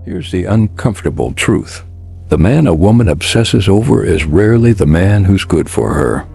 Here's the uncomfortable truth. The man a woman obsesses over is rarely the man who's good for her.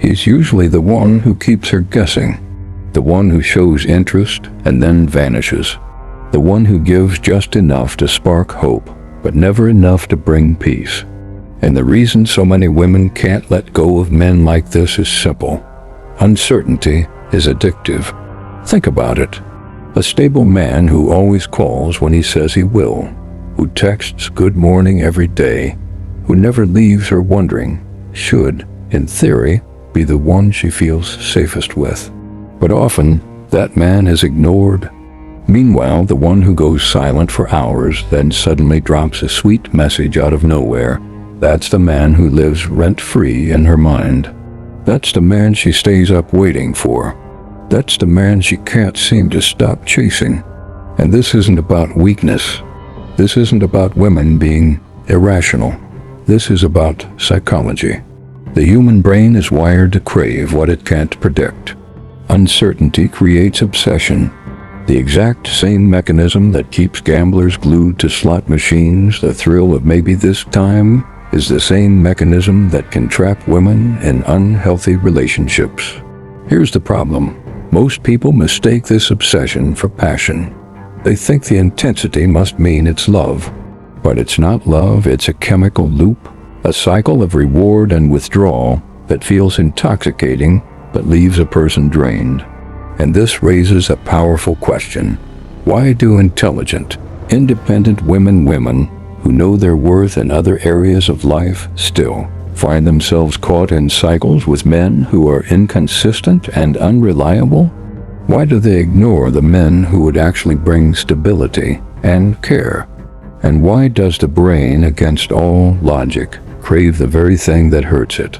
He's usually the one who keeps her guessing, the one who shows interest and then vanishes, the one who gives just enough to spark hope, but never enough to bring peace. And the reason so many women can't let go of men like this is simple. Uncertainty is addictive. Think about it. A stable man who always calls when he says he will, who texts good morning every day, who never leaves her wondering, should, in theory, be the one she feels safest with. But often, that man is ignored. Meanwhile, the one who goes silent for hours then suddenly drops a sweet message out of nowhere. That's the man who lives rent-free in her mind. That's the man she stays up waiting for. That's the man she can't seem to stop chasing. And this isn't about weakness. This isn't about women being irrational. This is about psychology. The human brain is wired to crave what it can't predict. Uncertainty creates obsession. The exact same mechanism that keeps gamblers glued to slot machines, the thrill of maybe this time, is the same mechanism that can trap women in unhealthy relationships. Here's the problem. Most people mistake this obsession for passion. They think the intensity must mean it's love. But it's not love, it's a chemical loop, a cycle of reward and withdrawal that feels intoxicating but leaves a person drained. And this raises a powerful question. Why do intelligent, independent women who know their worth in other areas of life still find themselves caught in cycles with men who are inconsistent and unreliable? Why do they ignore the men who would actually bring stability and care? And why does the brain, against all logic, crave the very thing that hurts it?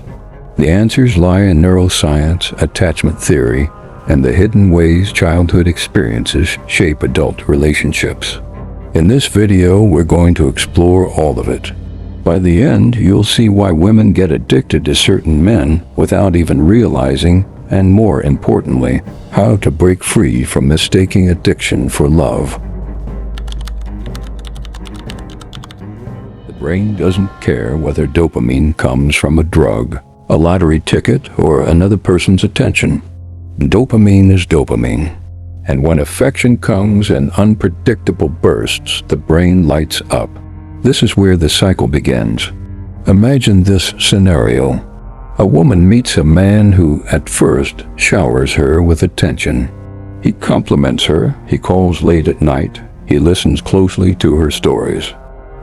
The answers lie in neuroscience, attachment theory, and the hidden ways childhood experiences shape adult relationships. In this video, we're going to explore all of it. By the end, you'll see why women get addicted to certain men without even realizing, and more importantly, how to break free from mistaking addiction for love. The brain doesn't care whether dopamine comes from a drug, a lottery ticket, or another person's attention. Dopamine is dopamine. And when affection comes in unpredictable bursts, the brain lights up. This is where the cycle begins. Imagine this scenario. A woman meets a man who, at first, showers her with attention. He compliments her, he calls late at night, he listens closely to her stories.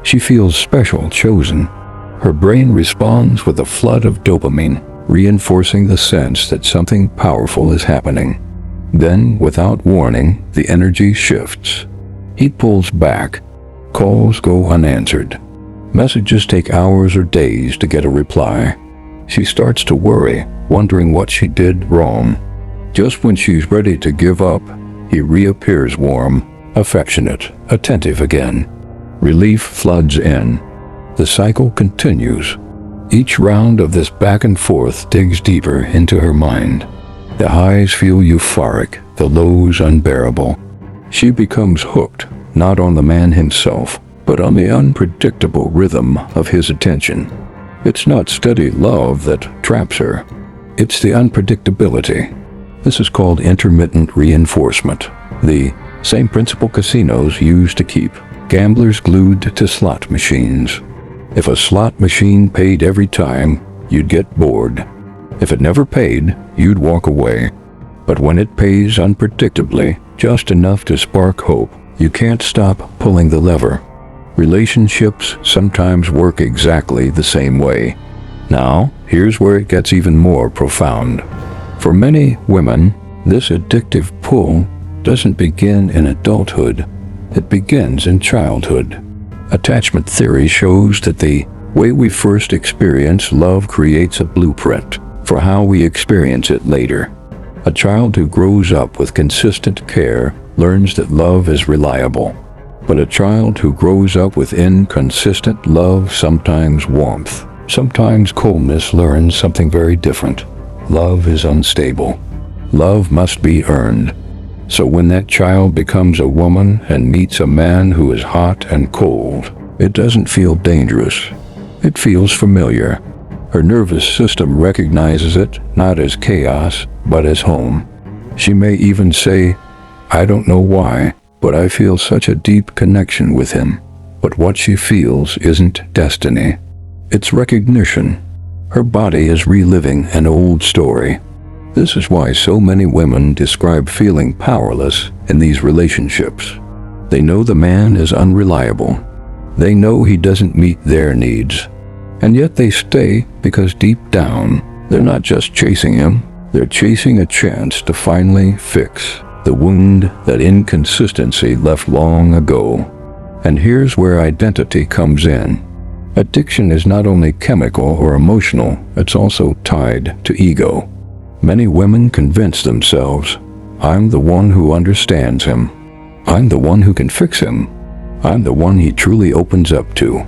She feels special, chosen. Her brain responds with a flood of dopamine, reinforcing the sense that something powerful is happening. Then, without warning, the energy shifts. He pulls back. Calls go unanswered. Messages take hours or days to get a reply. She starts to worry, wondering what she did wrong. Just when she's ready to give up, he reappears warm, affectionate, attentive again. Relief floods in. The cycle continues. Each round of this back and forth digs deeper into her mind. The highs feel euphoric, the lows unbearable. She becomes hooked, not on the man himself, but on the unpredictable rhythm of his attention. It's not steady love that traps her. It's the unpredictability. This is called intermittent reinforcement, the same principle casinos use to keep gamblers glued to slot machines. If a slot machine paid every time, you'd get bored. If it never paid, you'd walk away. But when it pays unpredictably, just enough to spark hope, you can't stop pulling the lever. Relationships sometimes work exactly the same way. Now, here's where it gets even more profound. For many women, this addictive pull doesn't begin in adulthood. It begins in childhood. Attachment theory shows that the way we first experience love creates a blueprint for how we experience it later. A child who grows up with consistent care learns that love is reliable. But a child who grows up with inconsistent love, sometimes warmth, sometimes coldness, learns something very different. Love is unstable. Love must be earned. So when that child becomes a woman and meets a man who is hot and cold, it doesn't feel dangerous. It feels familiar. Her nervous system recognizes it not as chaos, but as home. She may even say, "I don't know why, but I feel such a deep connection with him." But what she feels isn't destiny. It's recognition. Her body is reliving an old story. This is why so many women describe feeling powerless in these relationships. They know the man is unreliable. They know he doesn't meet their needs. And yet they stay because deep down, they're not just chasing him, they're chasing a chance to finally fix the wound that inconsistency left long ago. And here's where identity comes in. Addiction is not only chemical or emotional, it's also tied to ego. Many women convince themselves, "I'm the one who understands him. I'm the one who can fix him. I'm the one he truly opens up to."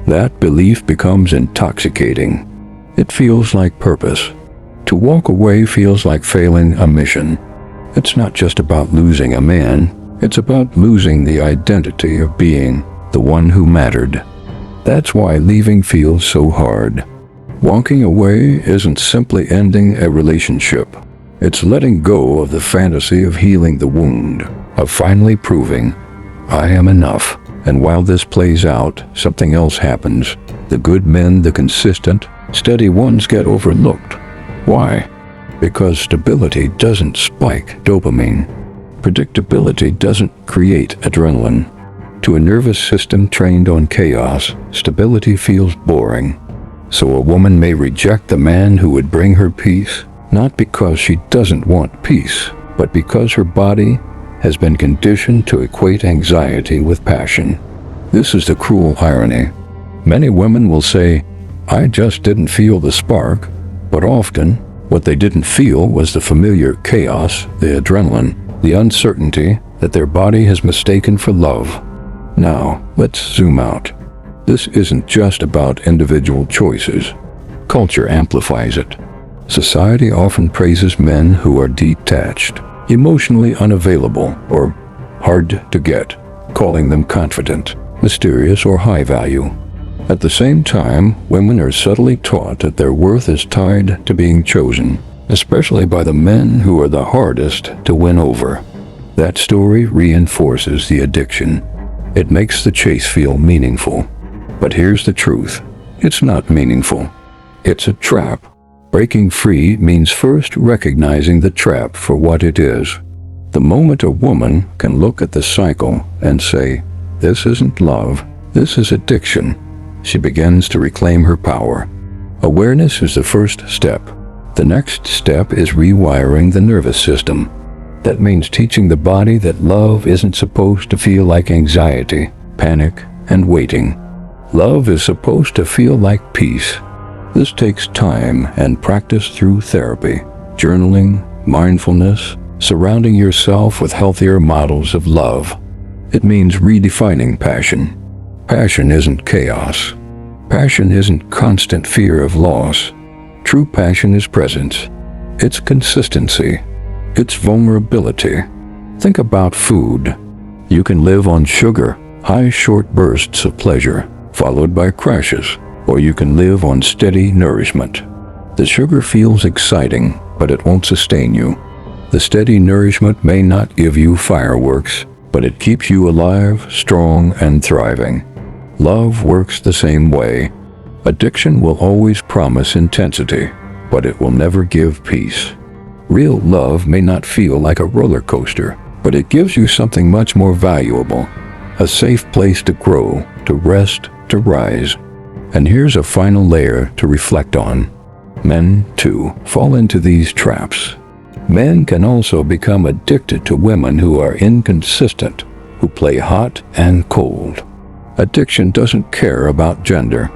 That belief becomes intoxicating. It feels like purpose. To walk away feels like failing a mission. It's not just about losing a man, it's about losing the identity of being the one who mattered. That's why leaving feels so hard. Walking away isn't simply ending a relationship. It's letting go of the fantasy of healing the wound, of finally proving, "I am enough." And while this plays out, something else happens. The good men, the consistent, steady ones get overlooked. Why? Because stability doesn't spike dopamine. Predictability doesn't create adrenaline. To a nervous system trained on chaos, stability feels boring. So a woman may reject the man who would bring her peace, not because she doesn't want peace, but because her body has been conditioned to equate anxiety with passion. This is the cruel irony. Many women will say, "I just didn't feel the spark," but often, what they didn't feel was the familiar chaos, the adrenaline, the uncertainty that their body has mistaken for love. Now, let's zoom out. This isn't just about individual choices. Culture amplifies it. Society often praises men who are detached, emotionally unavailable, or hard to get, calling them confident, mysterious, or high value. At the same time, women are subtly taught that their worth is tied to being chosen, especially by the men who are the hardest to win over. That story reinforces the addiction. It makes the chase feel meaningful. But here's the truth. It's not meaningful. It's a trap. Breaking free means first recognizing the trap for what it is. The moment a woman can look at the cycle and say, "This isn't love, this is addiction," she begins to reclaim her power. Awareness is the first step. The next step is rewiring the nervous system. That means teaching the body that love isn't supposed to feel like anxiety, panic, and waiting. Love is supposed to feel like peace. This takes time and practice through therapy, journaling, mindfulness, surrounding yourself with healthier models of love. It means redefining passion. Passion isn't chaos. Passion isn't constant fear of loss. True passion is presence. It's consistency. It's vulnerability. Think about food. You can live on sugar, high short bursts of pleasure, followed by crashes, or you can live on steady nourishment. The sugar feels exciting, but it won't sustain you. The steady nourishment may not give you fireworks, but it keeps you alive, strong, and thriving. Love works the same way. Addiction will always promise intensity, but it will never give peace. Real love may not feel like a roller coaster, but it gives you something much more valuable. A safe place to grow, to rest, to rise. And here's a final layer to reflect on. Men, too, fall into these traps. Men can also become addicted to women who are inconsistent, who play hot and cold. Addiction doesn't care about gender,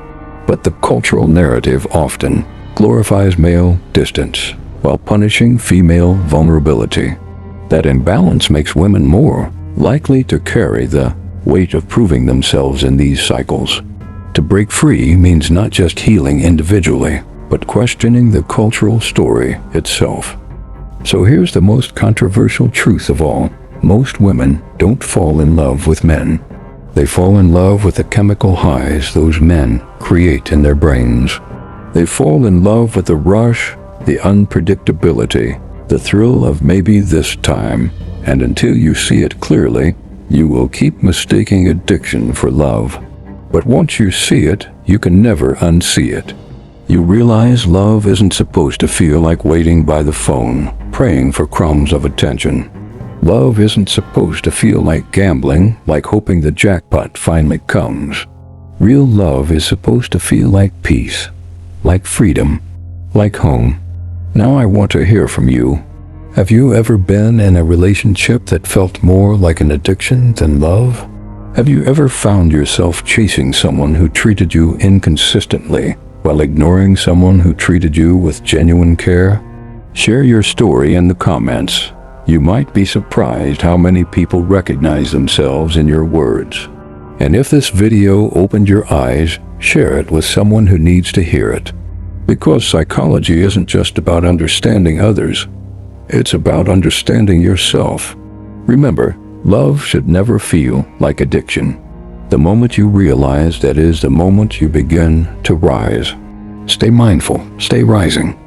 but the cultural narrative often glorifies male distance while punishing female vulnerability. That imbalance makes women more likely to carry the weight of proving themselves in these cycles. To break free means not just healing individually, but questioning the cultural story itself. So here's the most controversial truth of all. Most women don't fall in love with men. They fall in love with the chemical highs those men create in their brains. They fall in love with the rush, the unpredictability, the thrill of maybe this time, and until you see it clearly, you will keep mistaking addiction for love. But once you see it, you can never unsee it. You realize love isn't supposed to feel like waiting by the phone, praying for crumbs of attention. Love isn't supposed to feel like gambling, like hoping the jackpot finally comes. Real love is supposed to feel like peace, like freedom, like home. Now I want to hear from you. Have you ever been in a relationship that felt more like an addiction than love? Have you ever found yourself chasing someone who treated you inconsistently, while ignoring someone who treated you with genuine care? Share your story in the comments. You might be surprised how many people recognize themselves in your words. And if this video opened your eyes, share it with someone who needs to hear it. Because psychology isn't just about understanding others. It's about understanding yourself. Remember, love should never feel like addiction. The moment you realize that is the moment you begin to rise. Stay mindful, stay rising.